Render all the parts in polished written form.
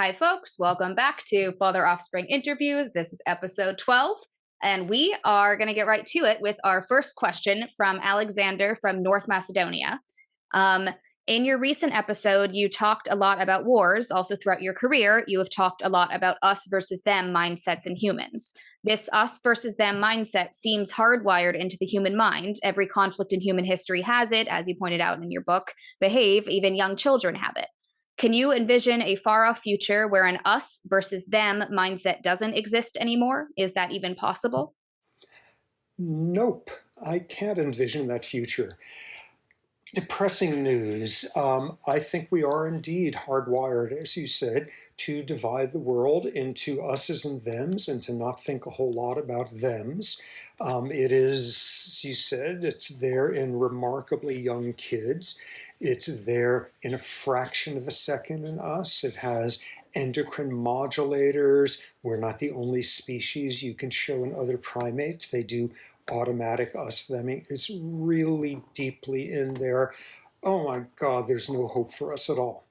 Hi, folks. Welcome back to Father-Offspring Interviews. This is episode 12, and we are going to get right to it with our first question from Alexander from North Macedonia. In your recent episode, you talked a lot about wars. Also, throughout your career, you have talked a lot about us versus them mindsets in humans. This us versus them mindset seems hardwired into the human mind. Every conflict in human history has it, as you pointed out in your book, Behave, even young children have it. Can you envision a far-off future where an us versus them mindset doesn't exist anymore? Is that even possible? Nope, I can't envision that future. Depressing news. I think we are indeed hardwired, as you said, to divide the world into us's and them's and to not think a whole lot about them's. It is, as you said, it's there in remarkably young kids. It's there in a fraction of a second in us. It has endocrine modulators. We're not the only species you can show in other primates. They do automatic us-theming. It's really deeply in there. Oh my God, there's no hope for us at all.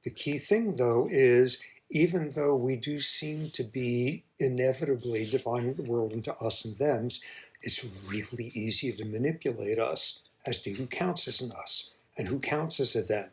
The key thing, though, is even though we do seem to be inevitably dividing the world into us and thems, it's really easy to manipulate us as to who counts as an us and who counts as a them.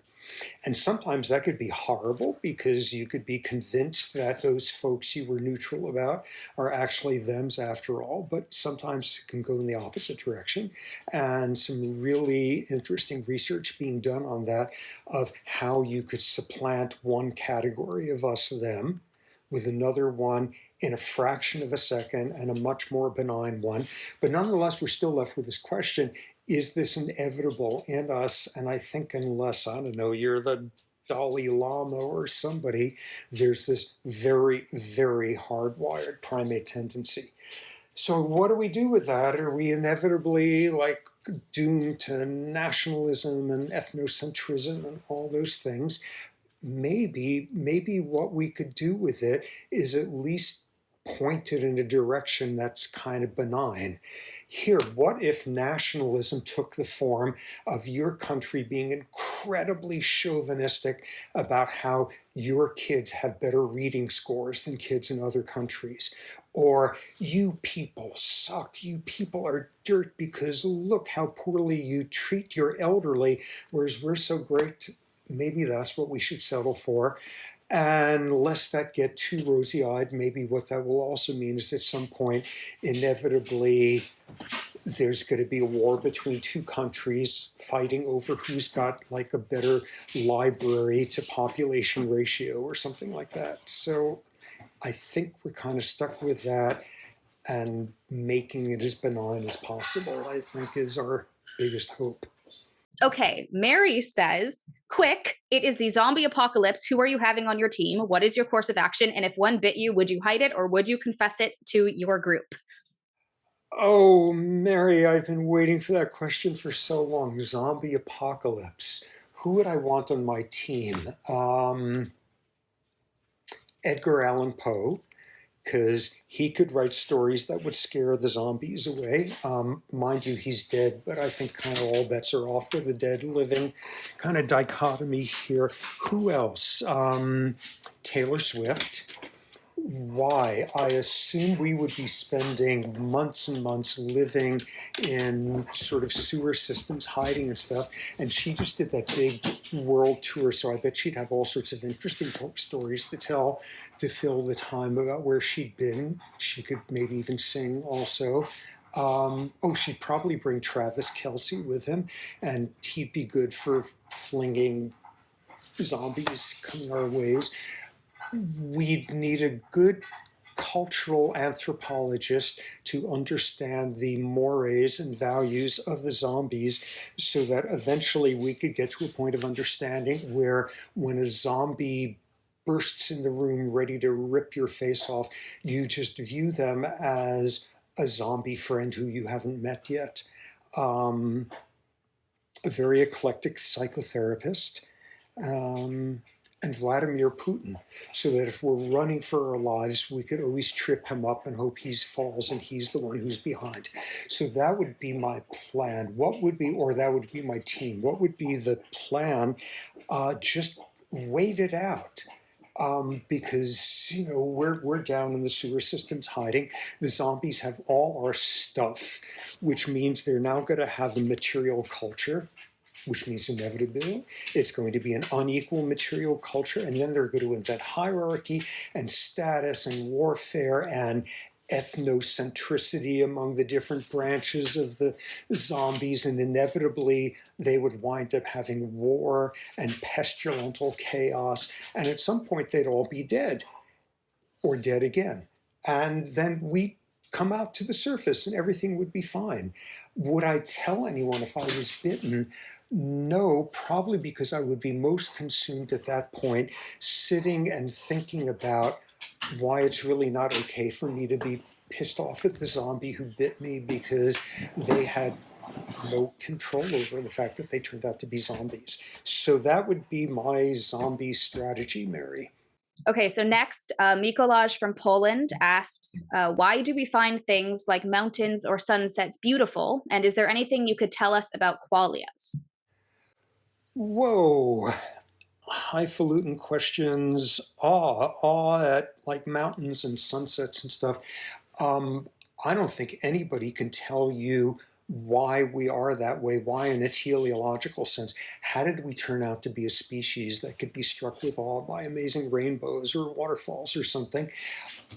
And sometimes that could be horrible because you could be convinced that those folks you were neutral about are actually thems after all, but sometimes it can go in the opposite direction. And some really interesting research being done on that of how you could supplant one category of us, them, with another one in a fraction of a second and a much more benign one. But nonetheless, we're still left with this question, is this inevitable in us? And I think unless, I don't know, you're the Dalai Lama or somebody, there's this very, very hardwired primate tendency. So what do we do with that? Are we inevitably like doomed to nationalism and ethnocentrism and all those things? Maybe what we could do with it is at least point it in a direction that's kind of benign. Here, what if nationalism took the form of your country being incredibly chauvinistic about how your kids have better reading scores than kids in other countries? Or you people suck, you people are dirt because look how poorly you treat your elderly, whereas we're so great. Maybe that's what we should settle for. And lest that get too rosy-eyed, maybe what that will also mean is at some point, inevitably, there's going to be a war between two countries fighting over who's got like a better library to population ratio or something like that. So I think we're kind of stuck with that, and making it as benign as possible, I think, is our biggest hope. Okay, Mary says, quick, it is the zombie apocalypse. Who are you having on your team? What is your course of action? And if one bit you, would you hide it or would you confess it to your group? Oh, Mary, I've been waiting for that question for so long. Zombie apocalypse. Who would I want on my team? Edgar Allan Poe, because he could write stories that would scare the zombies away. Mind you, he's dead, but I think kind of all bets are off with the dead living kind of dichotomy here. Who else? Taylor Swift. Why? I assume we would be spending months and months living in sort of sewer systems, hiding and stuff. And she just did that big world tour, so I bet she'd have all sorts of interesting stories to tell to fill the time about where she'd been. She could maybe even sing also. She'd probably bring Travis Kelce with him, and he'd be good for flinging zombies coming our ways. We'd need a good cultural anthropologist to understand the mores and values of the zombies so that eventually we could get to a point of understanding where when a zombie bursts in the room ready to rip your face off, you just view them as a zombie friend who you haven't met yet. A very eclectic psychotherapist. And Vladimir Putin, so that if we're running for our lives, we could always trip him up and hope he falls and he's the one who's behind. So that would be my plan. That would be my team. What would be the plan? Just wait it out. because we're down in the sewer systems hiding. The zombies have all our stuff, which means they're now going to have a material culture, which means inevitably it's going to be an unequal material culture, and then they're going to invent hierarchy and status and warfare and ethnocentricity among the different branches of the zombies, and inevitably they would wind up having war and pestilential chaos, and at some point they'd all be dead or dead again. And then we come out to the surface and everything would be fine. Would I tell anyone if I was bitten? No, probably because I would be most consumed at that point sitting and thinking about why it's really not okay for me to be pissed off at the zombie who bit me because they had no control over the fact that they turned out to be zombies. So that would be my zombie strategy, Mary. Okay, so next, Mikolaj from Poland asks, why do we find things like mountains or sunsets beautiful? And is there anything you could tell us about qualias? Whoa, highfalutin questions, awe at like mountains and sunsets and stuff. I don't think anybody can tell you why we are that way, why in a teleological sense. How did we turn out to be a species that could be struck with awe by amazing rainbows or waterfalls or something?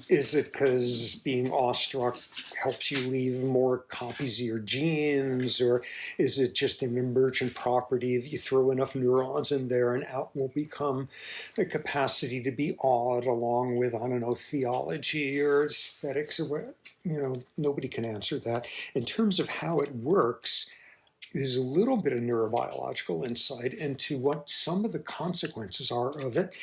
Is it because being awestruck helps you leave more copies of your genes, or is it just an emergent property if you throw enough neurons in there and out will become the capacity to be awed along with, I don't know, theology or aesthetics or what? Nobody can answer that. In terms of how it works, there's a little bit of neurobiological insight into what some of the consequences are of it,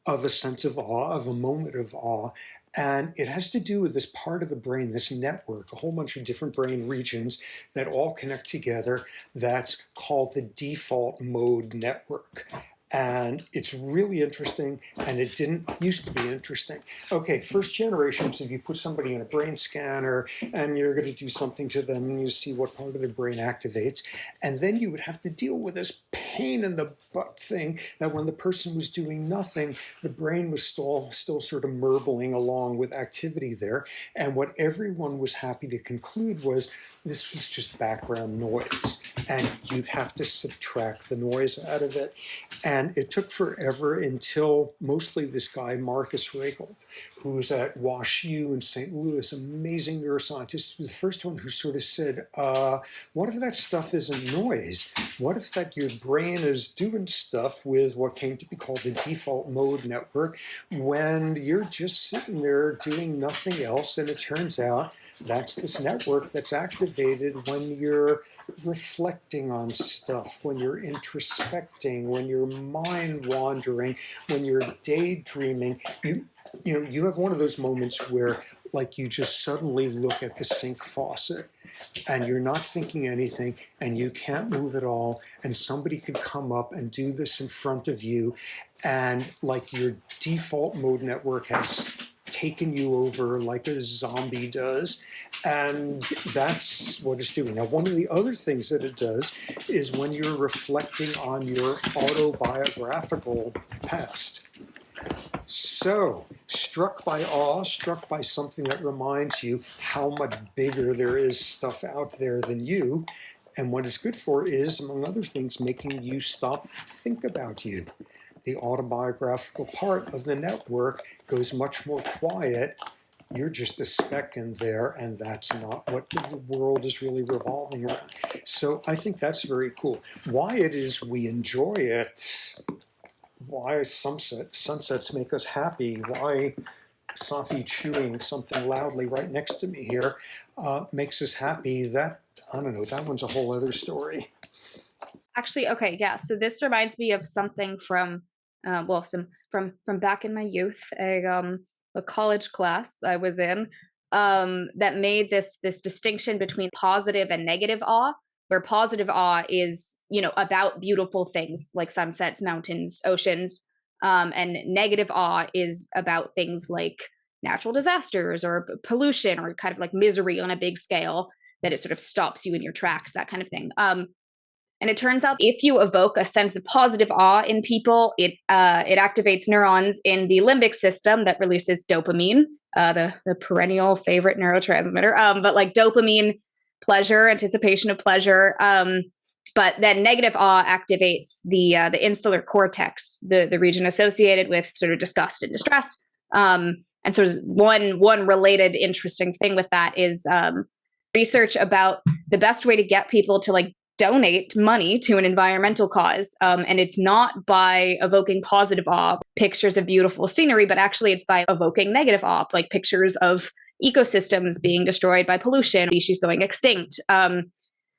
of a sense of awe, of a moment of awe. And it has to do with this part of the brain, this network, a whole bunch of different brain regions that all connect together. That's called the default mode network. And it's really interesting, and it didn't used to be interesting. Okay, first generations, if you put somebody in a brain scanner and you're going to do something to them and you see what part of the brain activates, and then you would have to deal with this pain in the butt thing that when the person was doing nothing, the brain was still sort of murbling along with activity there. And what everyone was happy to conclude was this was just background noise, and you'd have to subtract the noise out of it. And it took forever until mostly this guy, Marcus Raichle, who was at Wash U in St. Louis, amazing neuroscientist, was the first one who sort of said, what if that stuff isn't noise? What if that your brain is doing stuff with what came to be called the default mode network when you're just sitting there doing nothing else, and it turns out that's this network that's activated when you're reflecting on stuff, when you're introspecting, when you're mind wandering, when you're daydreaming. You have one of those moments where like you just suddenly look at the sink faucet and you're not thinking anything and you can't move at all, and somebody could come up and do this in front of you, and like your default mode network has taken you over like a zombie does, and that's what it's doing. Now, one of the other things that it does is when you're reflecting on your autobiographical past. So, struck by awe, struck by something that reminds you how much bigger there is stuff out there than you, and what it's good for is, among other things, making you stop, think about you. The autobiographical part of the network goes much more quiet. You're just a speck in there, and that's not what the world is really revolving around. So I think that's very cool. Why it is we enjoy it, why sunsets make us happy, why Safi chewing something loudly right next to me here makes us happy, that, I don't know, that one's a whole other story. Actually, okay, yeah. So this reminds me of something from, from back in my youth, a college class I was in, that made this distinction between positive and negative awe, where positive awe is about beautiful things like sunsets, mountains, oceans, and negative awe is about things like natural disasters or pollution or kind of like misery on a big scale that it sort of stops you in your tracks, that kind of thing. And it turns out if you evoke a sense of positive awe in people, it activates neurons in the limbic system that releases dopamine, the perennial favorite neurotransmitter. But like dopamine, pleasure, anticipation of pleasure. But then negative awe activates the insular cortex, the region associated with sort of disgust and distress. And so one related interesting thing with that is research about the best way to get people to like donate money to an environmental cause. And it's not by evoking positive awe, pictures of beautiful scenery, but actually it's by evoking negative awe, like pictures of ecosystems being destroyed by pollution, species going extinct,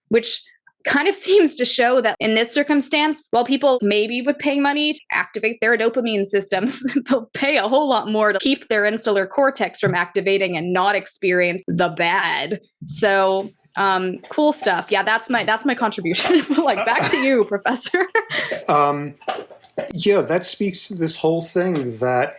which kind of seems to show that in this circumstance, while people maybe would pay money to activate their dopamine systems, they'll pay a whole lot more to keep their insular cortex from activating and not experience the bad. So cool stuff. Yeah, that's my contribution. Like back to you, Professor. Yeah, that speaks to this whole thing that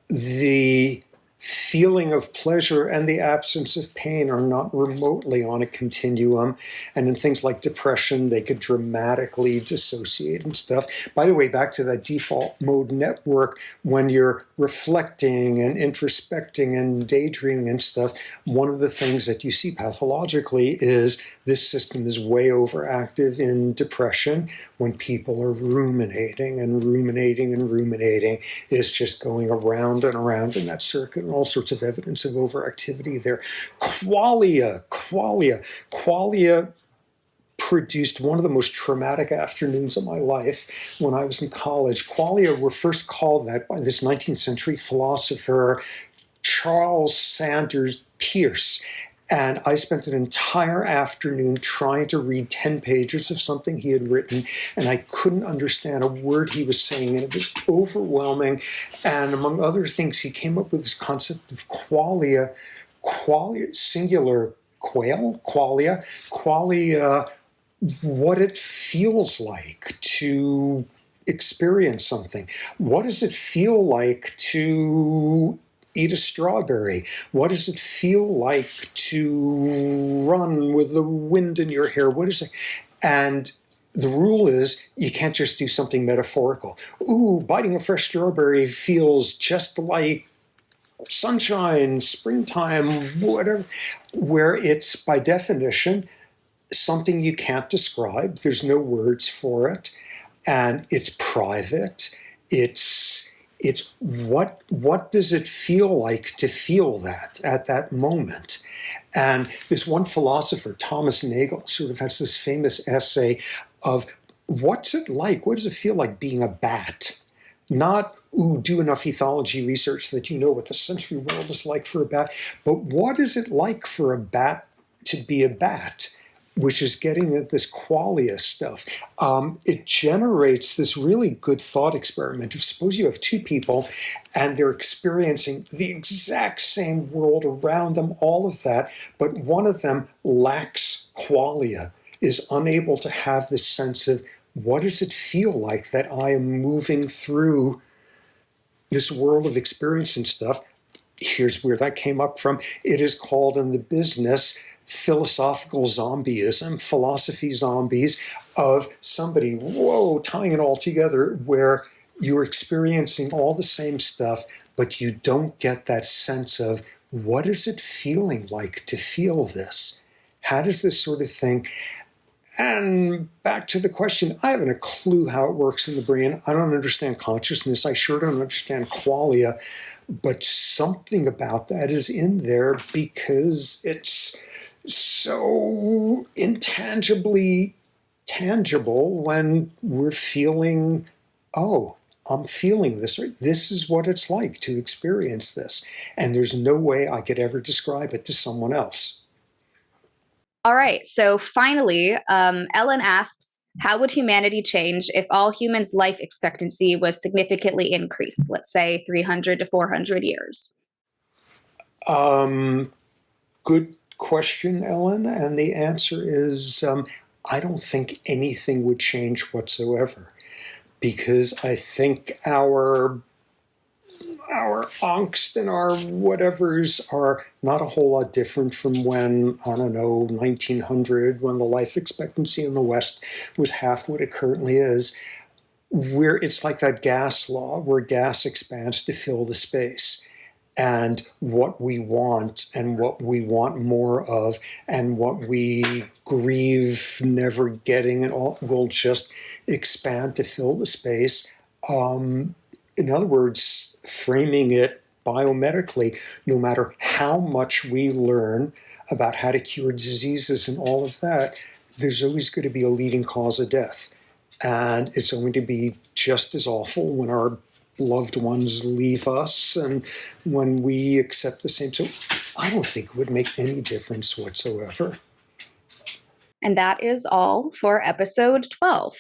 the feeling of pleasure and the absence of pain are not remotely on a continuum. And in things like depression, they could dramatically dissociate and stuff. By the way, back to that default mode network, when you're reflecting and introspecting and daydreaming and stuff, one of the things that you see pathologically is this system is way overactive in depression when people are ruminating and ruminating and ruminating. It's just going around and around in that circuit. All sorts of evidence of overactivity there. Qualia produced one of the most traumatic afternoons of my life when I was in college. Qualia were first called that by this 19th century philosopher, Charles Sanders Peirce. And I spent an entire afternoon trying to read 10 pages of something he had written, and I couldn't understand a word he was saying, and it was overwhelming. And among other things, he came up with this concept of qualia, singular qualia, what it feels like to experience something. What does it feel like to eat a strawberry? What does it feel like to run with the wind in your hair? What is it? And the rule is you can't just do something metaphorical. Ooh, biting a fresh strawberry feels just like sunshine, springtime, whatever, where it's by definition something you can't describe. There's no words for it, and it's private. It's what does it feel like to feel that at that moment? And this one philosopher, Thomas Nagel, sort of has this famous essay of what's it like? What does it feel like being a bat? Not, ooh, do enough ethology research that you know what the sensory world is like for a bat, but what is it like for a bat to be a bat? Which is getting at this qualia stuff. It generates this really good thought experiment. If suppose you have two people and they're experiencing the exact same world around them, all of that, but one of them lacks qualia, is unable to have this sense of what does it feel like that I am moving through this world of experience and stuff. Here's where that came up from. It is called in the business philosophical zombieism, philosophy zombies, of somebody, whoa, tying it all together where you're experiencing all the same stuff, but you don't get that sense of what is it feeling like to feel this? How does this sort of thing? And back to the question, I haven't a clue how it works in the brain. I don't understand consciousness. I sure don't understand qualia, but something about that is in there because it's so intangibly tangible when we're feeling, oh, I'm feeling this. This is what it's like to experience this. And there's no way I could ever describe it to someone else. All right. So finally, Ellen asks, how would humanity change if all humans' life expectancy was significantly increased, let's say 300 to 400 years? Good question, Ellen. And the answer is, I don't think anything would change whatsoever. Because I think our angst and our whatevers are not a whole lot different from when, I don't know, 1900, when the life expectancy in the West was half what it currently is. Where it's like that gas law, where gas expands to fill the space. And what we want and what we want more of and what we grieve never getting and all will just expand to fill the space. In other words, framing it biomedically, no matter how much we learn about how to cure diseases and all of that, there's always going to be a leading cause of death. And it's going to be just as awful when our loved ones leave us and when we accept the same. So I don't think it would make any difference whatsoever. And that is all for episode 12.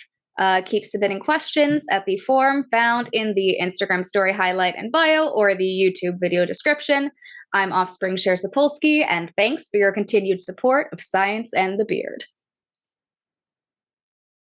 Keep submitting questions at the form found in the Instagram story highlight and bio or the YouTube video description. I'm Offspring Chair Sapolsky, and thanks for your continued support of Science and the Beard.